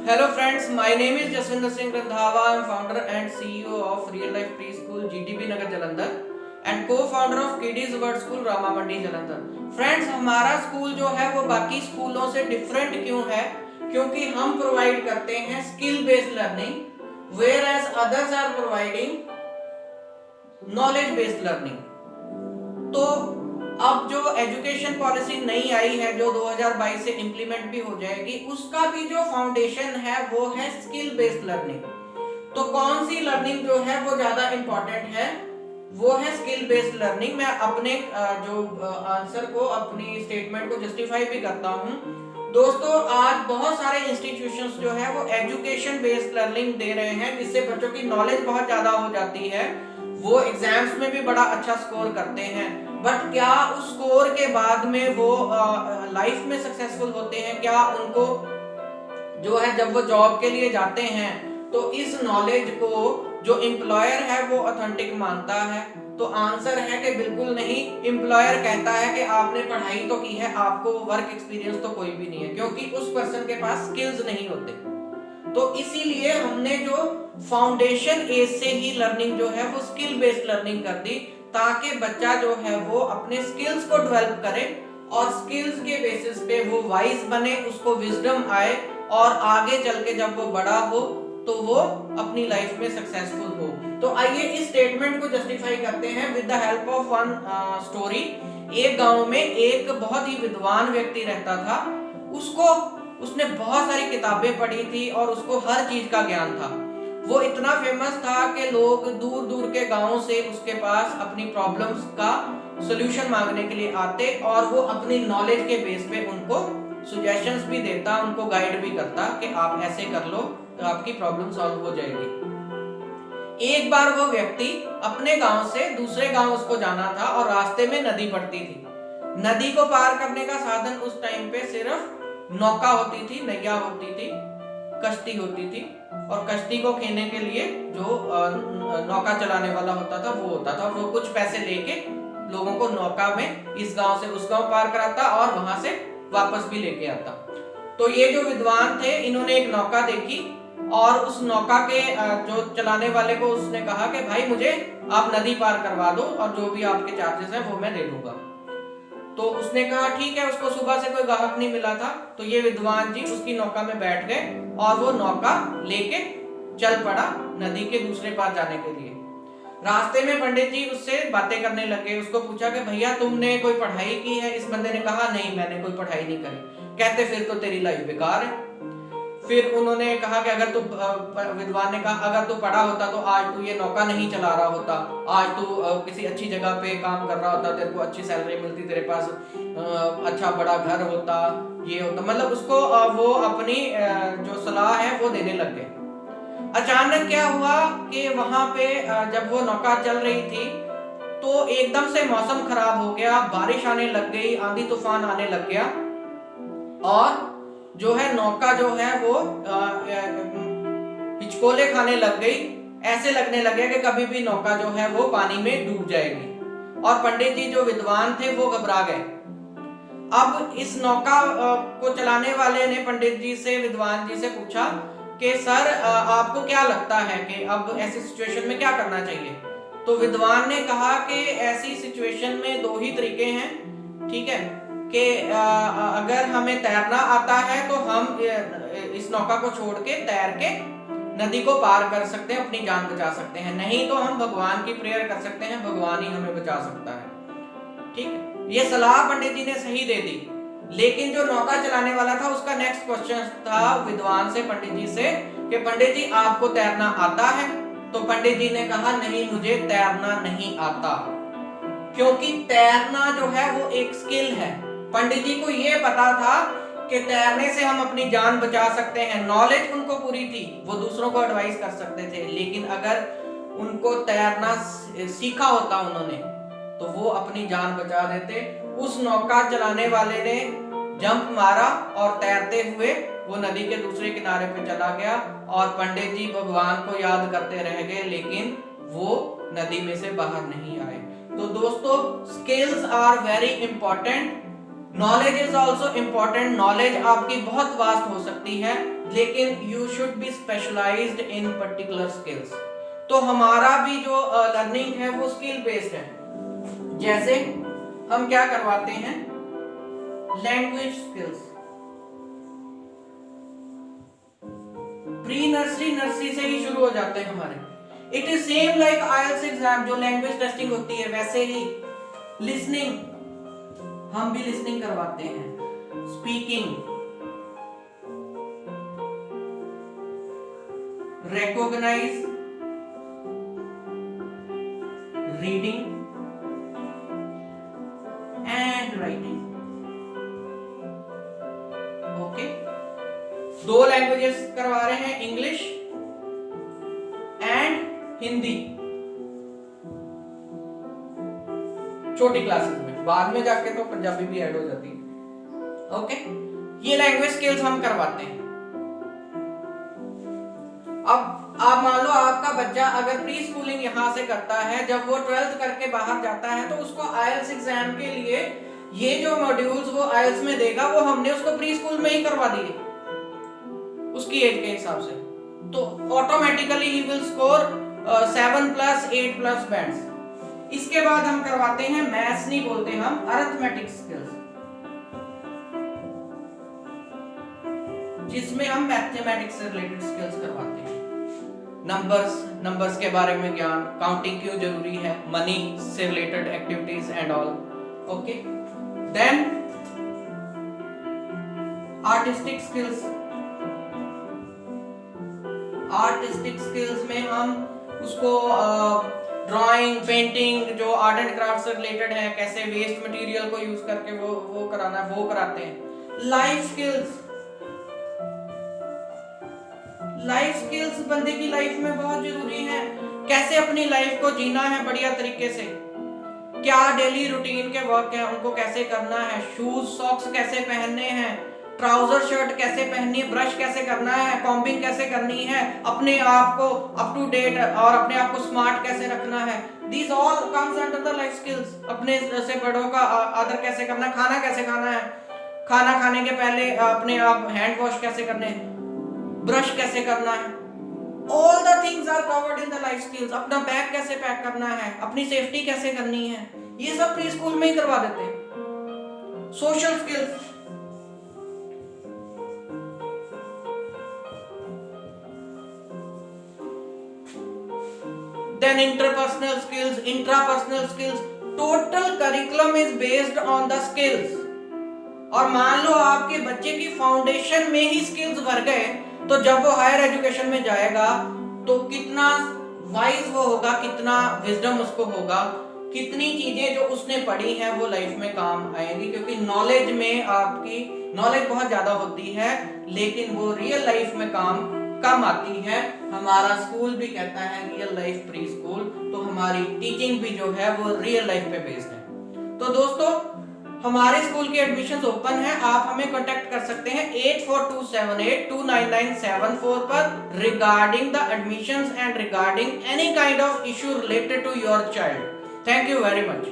Hello friends, my name is Jaswinder Singh Randhawa. I am founder and CEO of Real Life Preschool GTB Nagar Jalandhar and co-founder of Kiddies World School Rama Mandi Jalandhar. Friends, हमारा school जो है वो बाकी स्कूलों से different क्यों है? क्योंकि हम प्रोवाइड करते हैं skill based learning whereas others are providing knowledge based learning. तो अब जो एजुकेशन पॉलिसी नई आई है जो 2022 से इंप्लीमेंट भी हो जाएगी, उसका भी जो फाउंडेशन है वो है स्किल बेस्ड लर्निंग। तो कौन सी लर्निंग जो है वो ज्यादा इंपॉर्टेंट है? वो है स्किल बेस्ड लर्निंग। मैं अपने जो आंसर को, अपनी स्टेटमेंट को जस्टिफाई भी करता हूँ। दोस्तों, आज बहुत सारे इंस्टीट्यूशंस जो है वो एजुकेशन बेस्ड लर्निंग दे रहे हैं जिससे बच्चों की नॉलेज बहुत ज्यादा हो जाती है, वो एग्जाम्स में भी बड़ा अच्छा स्कोर करते हैं। बट क्या उस स्कोर के बाद में वो लाइफ में सक्सेसफुल होते हैं? क्या उनको जो है जब वो जॉब के लिए जाते हैं तो इस नॉलेज को जो एम्प्लॉयर है वो ऑथेंटिक मानता है? तो आंसर है कि बिल्कुल नहीं। एम्प्लॉयर कहता है कि आपने पढ़ाई तो की है, आपको वर्क एक्सपीरियंस तो कोई भी नहीं है, क्योंकि उस पर्सन के पास स्किल्स नहीं होते। तो इसीलिए हमने जो फाउंडेशन एज से ही लर्निंग जो है वो स्किल बेस्ड लर्निंग कर दी, ताकि बच्चा जो है वो अपने स्किल्स को डेवलप करे और स्किल्स के बेसिस पे वो वाइज बने, उसको विजडम आए और आगे चल के जब वो बड़ा हो तो वो अपनी लाइफ में सक्सेसफुल हो। तो आइए इस स्टेटमेंट को जस्टिफाई करते हैं with the help of one story. एक गांव में एक बहुत ही विद्वान व्यक्ति रहता था। उसने बहुत सारी किताबें पढ़ी थी और उसको हर चीज का ज्ञान था। वो इतना फेमस था कि लोग दूर दूर के गांवों से उसके पास अपनी प्रॉब्लम्स का सॉल्यूशन मांगने के लिए आते और वो अपनी नॉलेज के बेस पे उनको सजेशंस भी देता, उनको गाइड भी करता कि आप ऐसे कर लो तो आपकी प्रॉब्लम सॉल्व हो जाएगी। एक बार वो व्यक्ति अपने गांव से दूसरे गांव उसको जाना था और रास्ते में नदी पड़ती थी। नदी को पार करने का साधन उस टाइम पे सिर्फ नौका होती थी, नैया होती थी, कश्ती होती थी, और कश्ती को खेने के लिए जो नौका चलाने वाला होता था वो होता था। वो कुछ पैसे लेके लोगों को नौका में इस गांव से उस गांव पार कराता और वहां से वापस भी लेके आता। तो ये जो विद्वान थे, इन्होंने एक नौका देखी और उस नौका के जो चलाने वाले को उसने कहा कि भाई मुझे आप नदी पार करवा दो और जो भी आपके चार्जेस हैं वो मैं दे दूंगा। तो उसने कहा ठीक है। उसको सुबह से कोई ग्राहक नहीं मिला था, तो ये विद्वान जी उसकी नौका में बैठ गए और वो नौका लेके चल पड़ा नदी के दूसरे पार जाने के लिए। रास्ते में पंडित जी उससे बातें करने लगे। उसको पूछा कि भैया तुमने कोई पढ़ाई की है? इस बंदे ने कहा नहीं, मैंने कोई पढ़ाई नहीं करी। कहते फिर तो तेरी लाइफ बेकार है। फिर उन्होंने कहा कि अगर तू, विद्वान ने कहा अगर तू पढ़ा होता तो आज तू ये नौका नहीं चला रहा होता, आज तू किसी अच्छी जगह पे काम कर रहा होता, तेरे को अच्छी सैलरी मिलती, तेरे पास अच्छा बड़ा घर होता, ये होता। मतलब उसको वो अपनी जो सलाह है वो देने लग गए। अचानक क्या हुआ कि वहां पे जब वो नौका चल रही थी तो एकदम से मौसम खराब हो गया, बारिश आने लग गई, आंधी तूफान आने लग गया और जो है नौका जो है वो हिचकोले खाने लग गई। ऐसे लगने लगे कि कभी भी नौका जो है वो पानी में डूब जाएगी। और पंडित जी जो विद्वान थे वो घबरा गए। अब इस नौका को चलाने वाले ने पंडित जी से, विद्वान जी से पूछा कि सर आपको क्या लगता है कि अब ऐसी सिचुएशन में क्या करना चाहिए? तो विद्वान ने कहा कि ऐसी सिचुएशन में दो ही तरीके हैं, ठीक है, कि अगर हमें तैरना आता है तो हम इस नौका को छोड़ के तैर के नदी को पार कर सकते हैं, अपनी जान बचा सकते हैं। नहीं तो हम भगवान की प्रेयर कर सकते हैं, भगवान ही हमें बचा सकता है। ठीक है, ये सलाह पंडित जी ने सही दे दी। लेकिन जो नौका चलाने वाला था उसका नेक्स्ट क्वेश्चन था विद्वान से, पंडित जी से, कि पंडित जी आपको तैरना आता है? तो पंडित जी ने कहा नहीं, मुझे तैरना नहीं आता। क्योंकि तैरना जो है वो एक स्किल है। पंडित जी को ये पता था कि तैरने से हम अपनी जान बचा सकते हैं। नॉलेज उनको पूरी थी, वो दूसरों को एडवाइस कर सकते थे। लेकिन अगर उनको तैरना सीखा होता उन्होंने तो वो अपनी जान बचा देते। उस नौका चलाने वाले ने जंप मारा और तैरते हुए वो नदी के दूसरे किनारे पे चला गया और पंडित जी भगवान को याद करते रह गए, लेकिन वो नदी में से बाहर नहीं आए। तो दोस्तों, skills are very important, knowledge is also important. Knowledge आपकी बहुत वास्ट हो सकती है। लेकिन you should be specialised in particular skills. तो हमारा भी जो लर्निंग है वो स्किल बेस्ड है। जैसे हम क्या करवाते हैं, language skills, pre nursery nursery से ही शुरू हो जाते हैं हमारे। It is same like IELTS exam, जो लैंग्वेज टेस्टिंग होती है वैसे ही लिसनिंग, हम भी लिसनिंग करवाते हैं, speaking, recognize, reading and writing। Okay, दो लैंग्वेजेस करवा रहे हैं, इंग्लिश एंड हिंदी, छोटी क्लासेस में, बाद में जाके तो पंजाबी भी ऐड हो जाती है। ओके, ये लैंग्वेज स्किल्स हम करवाते हैं। अब आप मान लो आपका बच्चा अगर प्री स्कूलिंग यहां से करता है, जब वो 12th करके बाहर जाता है तो उसको आईएलटीएस एग्जाम के लिए ये जो मॉड्यूल्स वो आईएलटीएस में देगा वो हमने उसको प्री स्कूल में ही करवा दिए उसकी एज के हिसाब से, तो automatically he will score 7+ 8+ bands. इसके बाद हम करवाते हैं, मैथ्स नहीं बोलते हम, अरिथमेटिक स्किल्स, जिसमें हम मैथमेटिक्स से रिलेटेड स्किल्स करवाते हैं। नंबर्स के बारे में ज्ञान, काउंटिंग क्यों जरूरी है, मनी से related activities and all. Okay, then artistic skills, artistic skills में हम उसको ड्राइंग, पेंटिंग, जो आर्ट एंड क्राफ्ट से रिलेटेड है, कैसे वेस्ट मटेरियल को यूज करके वो कराना है, वो कराते हैं। लाइफ स्किल्स, लाइफ स्किल्स बंदे की लाइफ में बहुत जरूरी है, कैसे अपनी लाइफ को जीना है बढ़िया तरीके से, क्या डेली रूटीन के वर्क है उनको कैसे करना है, शूज सॉक्स कैसे पहनने हैं, ट्राउजर शर्ट कैसे पहननी है, ब्रश कैसे करना है, कॉम्बिंग कैसे करनी है, अपने आप को अप टू डेट और अपने आप को स्मार्ट कैसे रखना है। These all comes under the life skills। अपने से बड़ों का आदर कैसे करना है, खाना कैसे खाना है, खाना खाने के पहले अपने आप हैंड वॉश कैसे करने हैं, ब्रश कैसे करना है, all the things are covered in the life skills. अपना बैग कैसे पैक करना है, अपनी सेफ्टी कैसे करनी है, ये सब प्री स्कूल में ही करवा देते हैं। Social skills, then interpersonal skills, intrapersonal skills, total curriculum is based on the skills। और मान लो आपके बच्चे की फाउंडेशन में ही स्किल्स भर गए, तो जब वो हायर एजुकेशन में जाएगा तो कितना वाइज वो होगा, कितना विजडम उसको होगा, कितनी चीजें जो उसने पढ़ी हैं वो लाइफ में काम आएंगी। क्योंकि नॉलेज में आपकी नॉलेज बहुत ज्यादा होती है, लेकिन वो रियल लाइफ में काम कम आती है। हमारा स्कूल भी कहता है रियल लाइफ प्री स्कूल, तो हमारी टीचिंग भी जो है वो रियल लाइफ पे बेस्ड है। तो दोस्तों, हमारे स्कूल की एडमिशंस ओपन है, आप हमें कांटेक्ट कर सकते हैं 8427829974 पर regarding the admissions and regarding any kind of issue related to your child. Thank you very much.